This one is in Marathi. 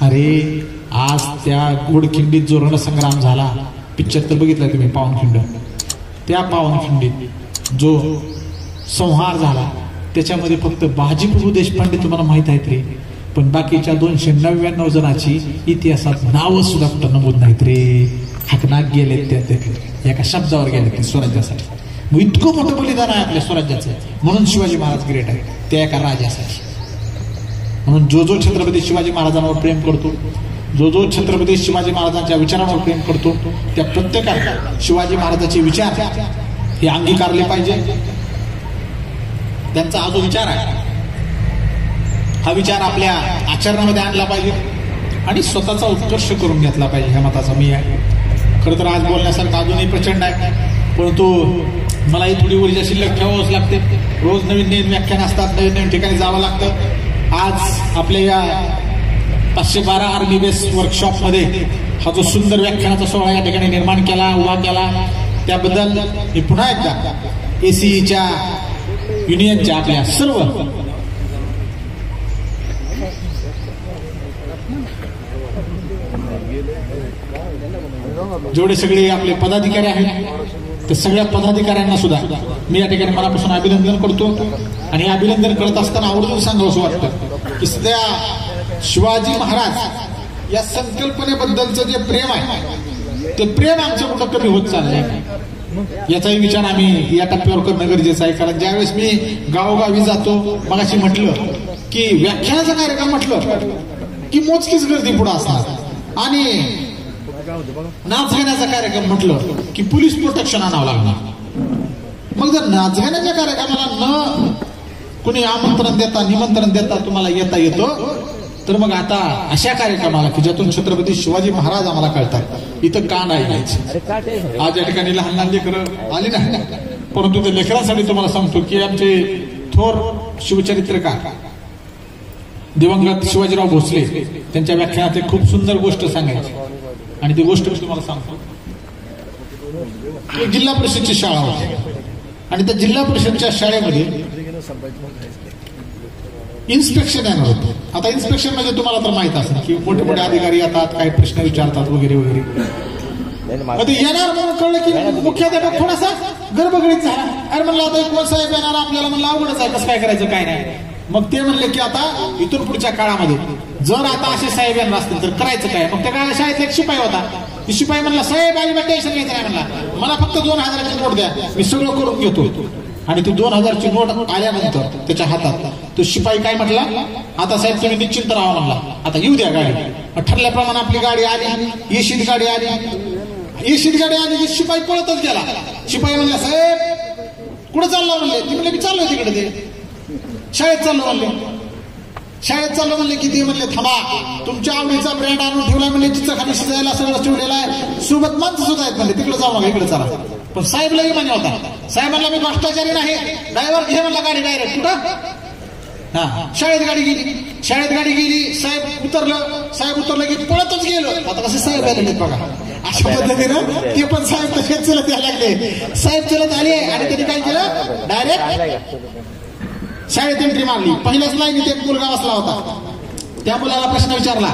अरे आज त्या गोडखिंडीत जो रणसंग्राम झाला, पिक्चर तर बघितला तुम्ही पावनखिंड, त्या पावनखिंडीत जो संहार झाला त्याच्यामध्ये फक्त बाजीप्रभू देशपांडे तुम्हाला माहित आहेत रे, पण बाकीच्या 299 जणांची इतिहासात नाव सुद्धा कुठं नमूद नाहीत रे. हकनाक गेले त्या एका शब्दावर गेले ते स्वराज्यासाठी. मग इतकं मोठं बलिदान आहे आपल्या स्वराज्याचं, म्हणून शिवाजी महाराज ग्रेट आहे त्या एका राजासाठी. म्हणून जो जो छत्रपती शिवाजी महाराजांवर प्रेम करतो, जो जो छत्रपती शिवाजी महाराजांच्या विचारांवर प्रेम करतो, त्या प्रत्येकाने शिवाजी महाराजांचे विचार हे अंगीकारले पाहिजे. त्यांचा हा जो विचार आहे हा विचार आपल्या आचरणामध्ये आणला पाहिजे आणि स्वतःचा उत्कर्ष करून घेतला पाहिजे, ह्या मताचा मी आहे. खरं तर आज बोलण्यासारखं अजूनही प्रचंड आहे, परंतु मलाही थोडी ऊर्जा शिल्लक ठेवावंच लागते. रोज नवीन नवीन व्याख्यान असतात, नवीन नवीन ठिकाणी जावं लागतं. आज आपल्या या 512 आर्मी बेस वर्कशॉपमध्ये हा जो सुंदर व्याख्यानाचा सोहळा या ठिकाणी निर्माण केला, उभा केला, त्याबद्दल मी पुन्हा एकदा एसीच्या युनियनच्या आपल्या सर्व जेवढे सगळे आपले पदाधिकारी आहेत त्या सगळ्या पदाधिकाऱ्यांना सुद्धा मी या ठिकाणी मनापासून अभिनंदन करतो. आणि अभिनंदन करत असताना आवर्जून सांगावं असं वाटतं की सध्या शिवाजी महाराज या संकल्पनेबद्दलचं जे प्रेम आहे ते प्रेम आमचं कुठं कमी होत चाललंय, याचाही विचार आम्ही या टप्प्यावर करणं गरजेचं आहे. कारण ज्यावेळेस मी गावोगावी जातो, मगाशी म्हटलं की व्याख्यानाचा कार्यक्रम म्हटलं की मोजकीच गर्दी पुढे असणार आणि नाच गाण्याचा कार्यक्रम म्हटलं की पोलीस प्रोटेक्शन आणावं लागणार. मग जर नाच गाण्याच्या कार्यक्रमाला न कुणी आमंत्रण देता निमंत्रण देता तुम्हाला येता येतो, तर मग आता अशा कार्यक्रमाला की ज्यातून छत्रपती शिवाजी महाराज आम्हाला कळतात इथं का नाही जायचं. आज या ठिकाणी लहान लहान लेकरं आली नाही, परंतु त्या लेकरांसाठी तुम्हाला सांगतो की आमचे थोर शिवचरित्रकार दिवंगत शिवाजीराव भोसले त्यांच्या व्याख्यानात एक खूप सुंदर गोष्ट सांगायची आणि ती गोष्ट मी तुम्हाला सांगतो. एक जिल्हा परिषदची शाळा होती आणि त्या जिल्हा परिषदच्या शाळेमध्ये इन्स्पेक्शन येणार होतं. आता इन्स्पेक्शन म्हणजे तुम्हाला तर माहित असेल की मोठे मोठे अधिकारी येतात, काही प्रश्न विचारतात वगैरे वगैरे. येणार म्हणून कळलं की मुख्याध्यापक थोडासा गडबडीत झाला. अरे म्हणलं आता कोण साहेब येणार आपल्याला, म्हणलं अवघडच आहे, कसं काय करायचं काय नाही. मग ते म्हणले की आता इथून पुढच्या काळामध्ये जर आता असे साहेब येणार असतील तर करायचं काय. मग त्या काळात शाळेत एक शिपाई होता, शिपाई म्हणला साहेब अजिबात टेन्शन घ्यायचं नाही, म्हणला मला फक्त 2000ची नोट द्या, मी सगळं करून घेतो. आणि ती 2000ची नोट आल्यानंतर त्याच्या हातात तो शिपाई काय म्हटला, आता साहेब तुम्ही निश्चिंत राहा म्हणला, आता येऊ द्या गाडी. ठरल्याप्रमाणे आपली गाडी आली, येशीत गाडी आली, येशीत गाडी आली की शिपाई पळतच गेला. शिपाई म्हणला साहेब कुठं चालला म्हणले, ती म्हणले मी चाललोय तिकडे, ते शाळेत चाललो म्हणले. शाळेत चाललो म्हणले की ते म्हणले थांबा, तुमच्या आवडीचा ब्रँड आणून ठेवलाय म्हणले, चिचा खाली शिजायला सगळं ठेवलेला आहे, सोबत माणसं सुद्धा आहेत म्हणले, तिकडे जाऊ नका इकडे चला. पण साहेबला विमानी होता, साहेब म्हणला मी भ्रष्टाचारी नाही, ड्रायव्हर घे म्हणला गाडी डायरेक्ट. कुठं हा शाळेत गाडी गेली, शाळेत गाडी गेली, साहेब उतरलं की पळतच गेलो. आता कसे साहेब आले बघा, अशा पद्धतीनं ते पण साहेब तसेच चलत यायला लागले. साहेब चलत आले आणि त्यांनी काय केलं, डायरेक्ट शाळेत एंट्री मारली. पहिल्याच लाईनीत एक मुलगा बसला होता, त्या मुलाला प्रश्न विचारला,